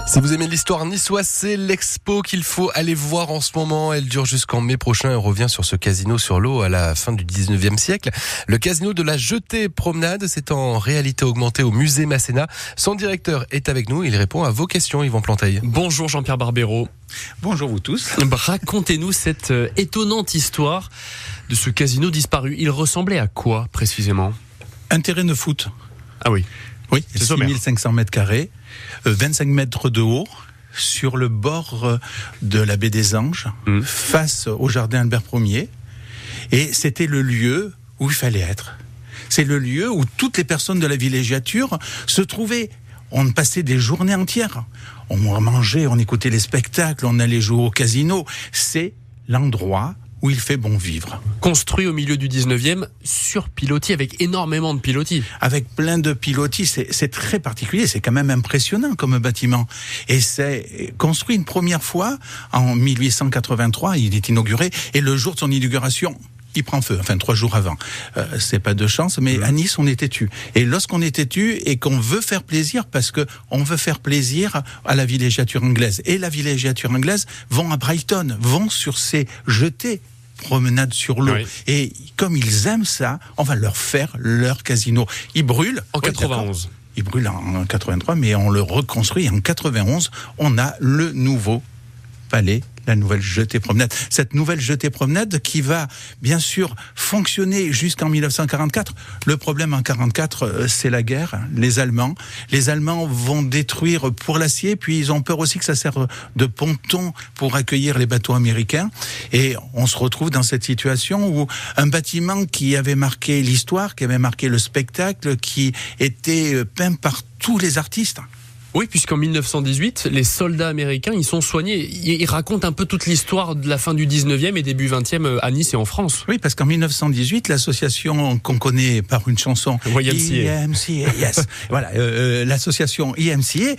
Si vous aimez l'histoire niçoise, c'est l'expo qu'il faut aller voir en ce moment. Elle dure jusqu'en mai prochain et revient sur ce casino sur l'eau à la fin du 19e siècle. Le casino de la Jetée Promenade, c'est en réalité augmenté au musée Masséna. Son directeur est avec nous, il répond à vos questions, Yvan Planteil. Bonjour Jean-Pierre Barbero. Bonjour vous tous. Racontez-nous cette étonnante histoire de ce casino disparu. Il ressemblait à quoi précisément ? Un terrain de foot. Ah oui. Oui, C'est sommaire. 6500 mètres carrés, 25 mètres de haut, sur le bord de la baie des Anges, face au jardin Albert Ier. Et c'était le lieu où il fallait être. C'est le lieu où toutes les personnes de la villégiature se trouvaient. On passait des journées entières. On mangeait, on écoutait les spectacles, on allait jouer au casino. C'est l'endroit où il fait bon vivre. Construit au milieu du 19e, sur pilotis, avec énormément de pilotis. Avec plein de pilotis, c'est très particulier, c'est quand même impressionnant comme bâtiment. Et c'est construit une première fois en 1883, il est inauguré, et le jour de son inauguration, il prend feu, enfin 3 jours avant. C'est pas de chance, mais à Nice, on est têtu. Et lorsqu'on est têtu et qu'on veut faire plaisir, parce que on veut faire plaisir à la villégiature anglaise, et la villégiature anglaise vont à Brighton, vont sur ces jetées promenades sur l'eau. Oui. Et comme ils aiment ça, on va leur faire leur casino. Ils brûlent. En 91. Ils brûlent en 83, mais on le reconstruit. En 91, on a le nouveau palais, la nouvelle jetée promenade. Cette nouvelle jetée promenade qui va bien sûr fonctionner jusqu'en 1944. Le problème en 44, c'est la guerre. Les Allemands vont détruire pour l'acier, puis ils ont peur aussi que ça serve de ponton pour accueillir les bateaux américains. Et on se retrouve dans cette situation où un bâtiment qui avait marqué l'histoire, qui avait marqué le spectacle, qui était peint par tous les artistes. Oui, puisqu'en 1918, les soldats américains, ils sont soignés. Ils racontent un peu toute l'histoire de la fin du 19e et début 20e à Nice et en France. Oui, parce qu'en 1918, l'association qu'on connaît par une chanson, IMCA, yes. Voilà, l'association IMCA,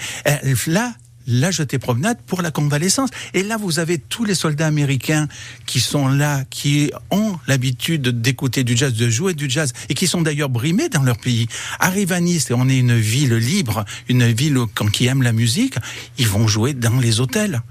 la jetée promenade pour la convalescence. Et là, vous avez tous les soldats américains qui sont là, qui ont l'habitude d'écouter du jazz, de jouer du jazz, et qui sont d'ailleurs brimés dans leur pays. Arrivent à Nice, et on est une ville libre, une ville qui aime la musique, ils vont jouer dans les hôtels.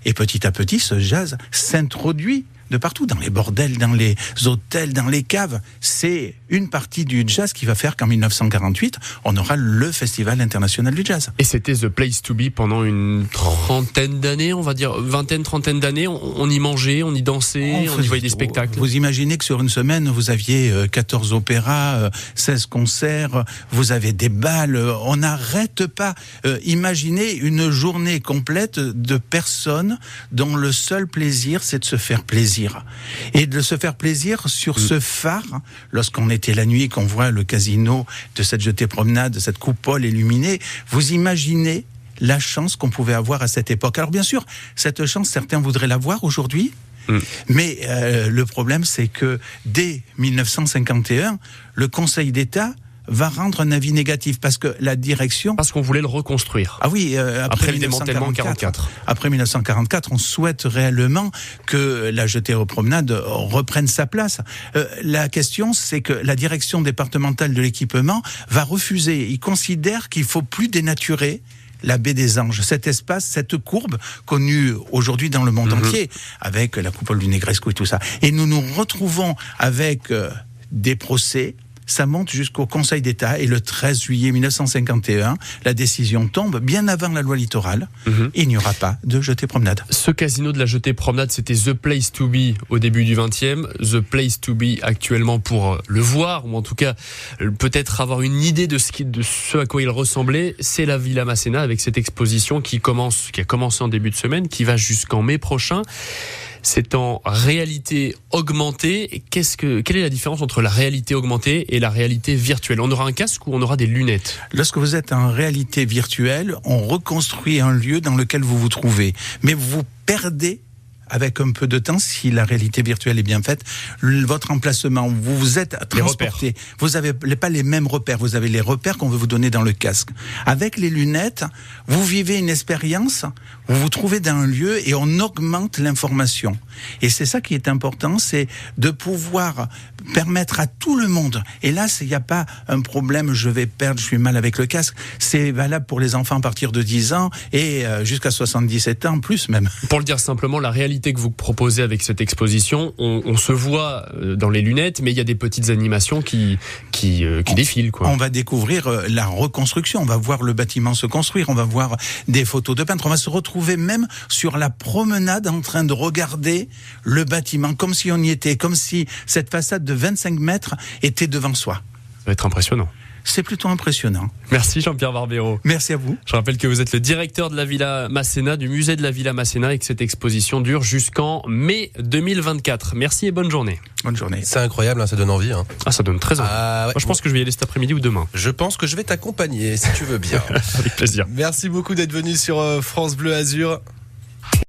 Et petit à petit, ce jazz s'introduit de partout, dans les bordels, dans les hôtels, dans les caves. C'est une partie du jazz qui va faire qu'en 1948, on aura le Festival international du jazz. Et c'était The Place to Be pendant une trentaine d'années, on va dire, trentaine d'années. On y mangeait, on y dansait, on y voyait des spectacles. Vous imaginez que sur une semaine, vous aviez 14 opéras, 16 concerts, vous avez des balles, on n'arrête pas. Imaginez une journée complète de personnes dont le seul plaisir, c'est de se faire plaisir. Et de se faire plaisir sur ce phare, lorsqu'on était la nuit, qu'on voit le casino de cette jetée promenade, de cette coupole illuminée, vous imaginez la chance qu'on pouvait avoir à cette époque. Alors bien sûr, cette chance, certains voudraient l'avoir aujourd'hui, mais le problème, c'est que dès 1951, le Conseil d'État va rendre un avis négatif parce que la direction... Parce qu'on voulait le reconstruire. Ah oui, après le démantèlement 44. Après 1944, on souhaite réellement que la jetée promenade reprenne sa place. La question, c'est que la direction départementale de l'équipement va refuser. Ils considèrent qu'il faut plus dénaturer la baie des Anges, cet espace, cette courbe connue aujourd'hui dans le monde entier, avec la coupole du Negresco et tout ça. Et nous nous retrouvons avec des procès. Ça monte jusqu'au Conseil d'État et le 13 juillet 1951, la décision tombe bien avant la loi littorale. Il n'y aura pas de jetée promenade. Ce casino de la jetée promenade, c'était The Place to Be au début du 20e, The Place to Be actuellement pour le voir, ou en tout cas peut-être avoir une idée de ce à quoi il ressemblait. C'est la Villa Masséna avec cette exposition qui a commencé en début de semaine, qui va jusqu'en mai prochain. C'est en réalité augmentée. Quelle est la différence entre la réalité augmentée et la réalité virtuelle ? On aura un casque ou on aura des lunettes ? Lorsque vous êtes en réalité virtuelle, on reconstruit un lieu dans lequel vous vous trouvez. Mais vous perdez, avec un peu de temps, si la réalité virtuelle est bien faite, votre emplacement, vous vous êtes transporté. Vous n'avez pas les mêmes repères, vous avez les repères qu'on veut vous donner dans le casque. Avec les lunettes, vous vivez une expérience Vous vous trouvez dans un lieu et on augmente l'information. Et c'est ça qui est important, c'est de pouvoir permettre à tout le monde. Et là, il n'y a pas un problème, je vais perdre, je suis mal avec le casque. C'est valable pour les enfants à partir de 10 ans et jusqu'à 77 ans, plus même. Pour le dire simplement, la réalité que vous proposez avec cette exposition, on se voit dans les lunettes, mais il y a des petites animations qui défilent, quoi. On va découvrir la reconstruction, on va voir le bâtiment se construire, on va voir des photos de peintres, on va se retrouver même sur la promenade en train de regarder le bâtiment, comme si on y était, comme si cette façade de 25 mètres était devant soi. Ça va être impressionnant. C'est plutôt impressionnant. Merci Jean-Pierre Barbero. Merci à vous. Je rappelle que vous êtes le directeur de la Villa Masséna, du musée de la Villa Masséna, et que cette exposition dure jusqu'en mai 2024. Merci et bonne journée. Bonne journée. C'est incroyable, ça donne envie. Ah, ça donne très envie. Ouais. Moi, je pense que je vais y aller cet après-midi ou demain. Je pense que je vais t'accompagner, si tu veux bien. Avec plaisir. Merci beaucoup d'être venu sur France Bleu Azur.